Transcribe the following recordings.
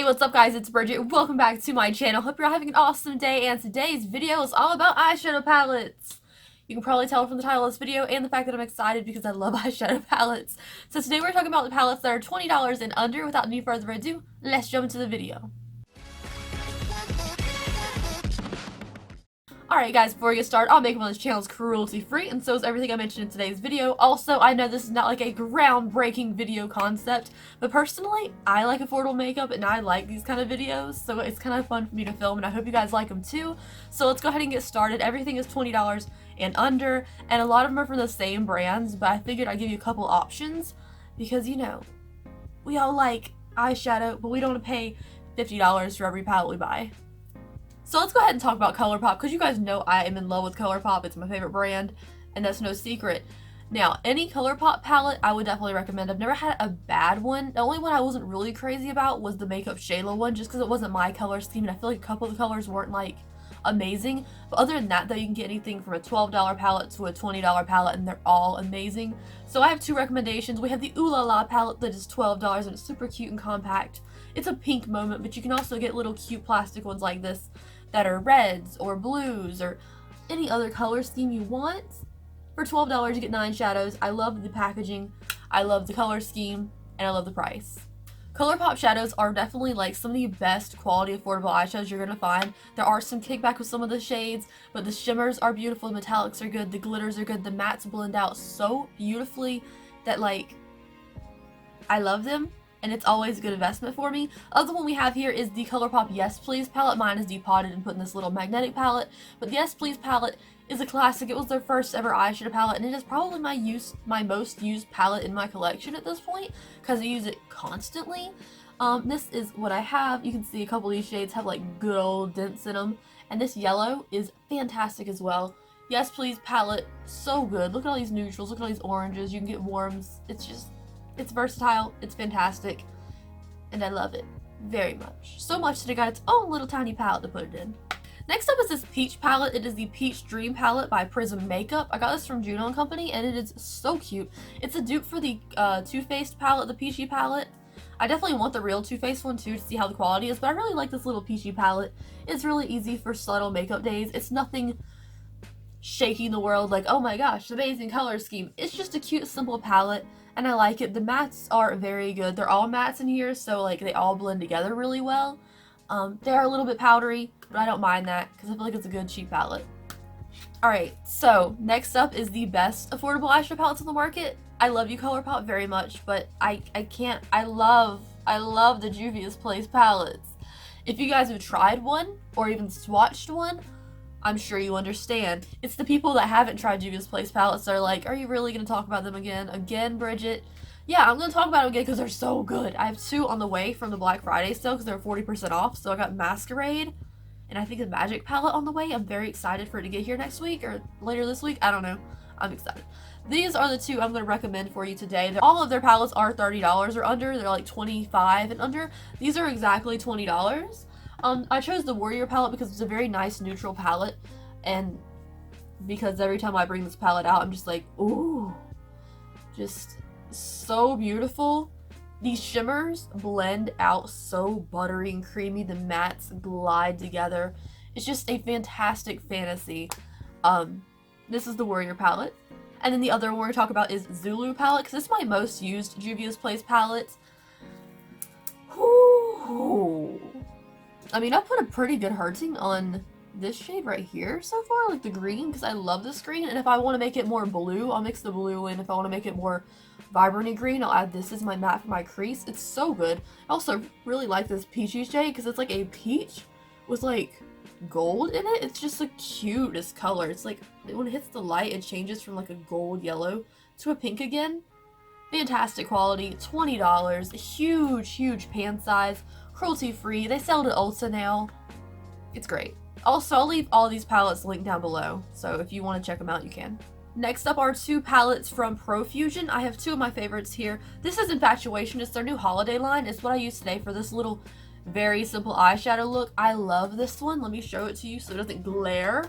Hey, what's up guys, it's Bridget. Welcome back to my channel. Hope you're all having an awesome day, and today's video is all about eyeshadow palettes. You can probably tell from the title of this video and the fact that I'm excited because I love eyeshadow palettes. So today we're talking about the palettes that are $20 and under. Without any further ado, let's jump into the video. Alright guys, before we get started, I'll make one of this channel's cruelty-free, and so is everything I mentioned in today's video. Also, I know this is not like a groundbreaking video concept, but personally, I like affordable makeup and I like these kind of videos, so it's kind of fun for me to film, and I hope you guys like them too. So let's go ahead and get started. Everything is $20 and under, and a lot of them are from the same brands, but I figured I'd give you a couple options, because, you know, we all like eyeshadow, but we don't want to pay $50 for every palette we buy. So let's go ahead and talk about ColourPop, because you guys know I am in love with ColourPop. It's my favorite brand, and that's no secret. Now, any ColourPop palette I would definitely recommend. I've never had a bad one. The only one I wasn't really crazy about was the Makeup Shayla one, just because it wasn't my color scheme, and I feel like a couple of the colors weren't, like, amazing. But other than that, though, you can get anything from a $12 palette to a $20 palette, and they're all amazing. So I have two recommendations. We have the Ooh La La palette that is $12, and it's super cute and compact. It's a pink moment, but you can also get little cute plastic ones like this that are reds or blues or any other color scheme you want. For $12 you get 9 shadows. I love the packaging, I love the color scheme, and I love the price. ColourPop shadows are definitely like some of the best quality affordable eyeshadows you're gonna find. There are some kickback with some of the shades, but the shimmers are beautiful, the metallics are good, the glitters are good, the mattes blend out so beautifully that, like, I love them. And it's always a good investment for me. Other one we have here is the ColourPop Yes Please palette. Mine is depotted and put in this little magnetic palette. But the Yes Please palette is a classic. It was their first ever eyeshadow palette, and it is probably my most used palette in my collection at this point, because I use it constantly. This is what I have. You can see a couple of these shades have like good old dents in them. And this yellow is fantastic as well. Yes Please palette, so good. Look at all these neutrals, look at all these oranges. You can get warms. It's versatile, it's fantastic, and I love it very much. So much that it got its own little tiny palette to put it in. Next up is this peach palette. It is the Peach Dream palette by Prism Makeup. I got this from Juno & Company, and it is so cute. It's a dupe for the Too Faced palette, the Peachy palette. I definitely want the real Too Faced one too to see how the quality is, but I really like this little Peachy palette. It's really easy for subtle makeup days. It's nothing shaking the world like, oh my gosh, amazing color scheme. It's just a cute, simple palette, and I like it. The mattes are very good. They're all mattes in here, so like they all blend together really well. They are a little bit powdery, but I don't mind that because I feel like it's a good cheap palette. Alright, so next up is the best affordable eyeshadow palettes on the market. I love you ColourPop very much, but I love the Juvia's Place palettes. If you guys have tried one or even swatched one, I'm sure you understand. It's the people that haven't tried Juvia's Place palettes that are like, are you really going to talk about them again? Again, Bridget? Yeah, I'm going to talk about them again because they're so good. I have two on the way from the Black Friday sale because they're 40% off. So I got Masquerade and I think the Magic palette on the way. I'm very excited for it to get here next week or later this week. I don't know. I'm excited. These are the two I'm going to recommend for you today. All of their palettes are $30 or under. They're like $25 and under. These are exactly $20. I chose the Warrior palette because it's a very nice neutral palette, and because every time I bring this palette out, I'm just like, ooh, just so beautiful. These shimmers blend out so buttery and creamy. The mattes glide together. It's just a fantastic fantasy. This is the Warrior palette. And then the other one we're going to talk about is Zulu palette, because this is my most used Juvia's Place palette. Ooh. I mean, I put a pretty good hurting on this shade right here so far, like the green, because I love this green, and if I want to make it more blue, I'll mix the blue in. If I want to make it more vibrant green, I'll add this as my matte for my crease. It's so good. I also really like this peachy shade because it's like a peach with like gold in it. It's just the cutest color. It's like when it hits the light, it changes from like a gold yellow to a pink again. Fantastic quality, $20, huge pan size, cruelty-free. They sell it at Ulta now. It's great. Also, I'll leave all these palettes linked down below, so if you want to check them out, you can. Next up are two palettes from Profusion. I have two of my favorites here. This is Infatuation. It's their new holiday line. It's what I use today for this little very simple eyeshadow look. I love this one. Let me show it to you so it doesn't glare.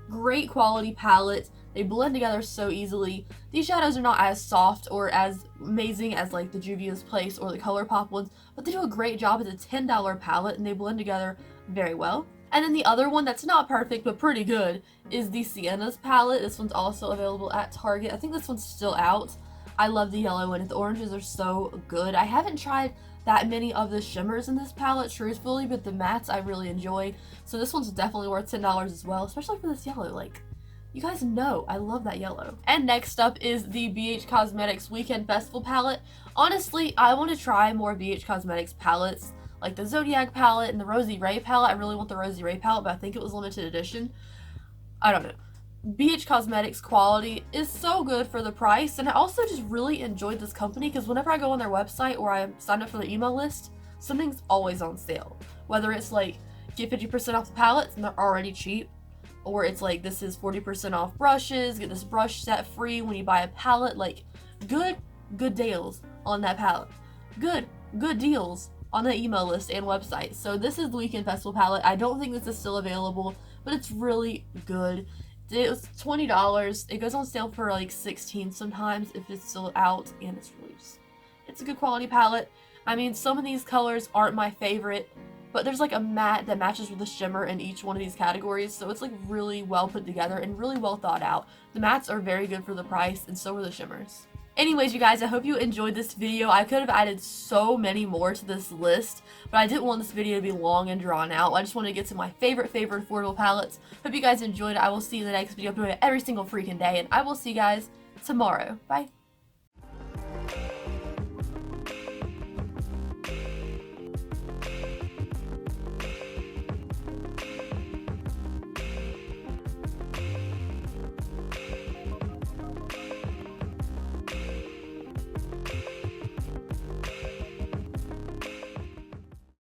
Great quality palette. They blend together so easily. These shadows are not as soft or as amazing as like the Juvia's Place or the ColourPop ones, but they do a great job. It's a $10 palette and they blend together very well. And then the other one that's not perfect but pretty good is the Sienna's palette. This one's also available at Target. I think this one's still out. I love the yellow and the oranges are so good. I haven't tried that many of the shimmers in this palette, truthfully, but the mattes I really enjoy. So this one's definitely worth $10 as well, especially for this yellow. Like, you guys know I love that yellow. And next up is the BH Cosmetics Weekend Festival palette. Honestly, I want to try more BH Cosmetics palettes, like the Zodiac palette and the Rosie Ray palette. I really want the Rosie Ray palette, but I think it was limited edition. I don't know. BH Cosmetics quality is so good for the price, and I also just really enjoyed this company because whenever I go on their website or I sign up for the email list, something's always on sale. Whether it's like get 50% off the palettes and they're already cheap, or it's like this is 40% off brushes, get this brush set free when you buy a palette. Like, good deals on that palette. Good deals on the email list and website. So this is the Weekend Festival palette. I don't think this is still available, but it's really good. It was $20. It goes on sale for like $16 sometimes if it's still out, and it's really it's a good quality palette. I mean, some of these colors aren't my favorite, but there's like a matte that matches with a shimmer in each one of these categories, so it's like really well put together and really well thought out. The mattes are very good for the price, and so are the shimmers. Anyways, you guys, I hope you enjoyed this video. I could have added so many more to this list, but I didn't want this video to be long and drawn out. I just wanted to get to my favorite affordable palettes. Hope you guys enjoyed it. I will see you in the next video. I'm doing it every single freaking day, and I will see you guys tomorrow. Bye.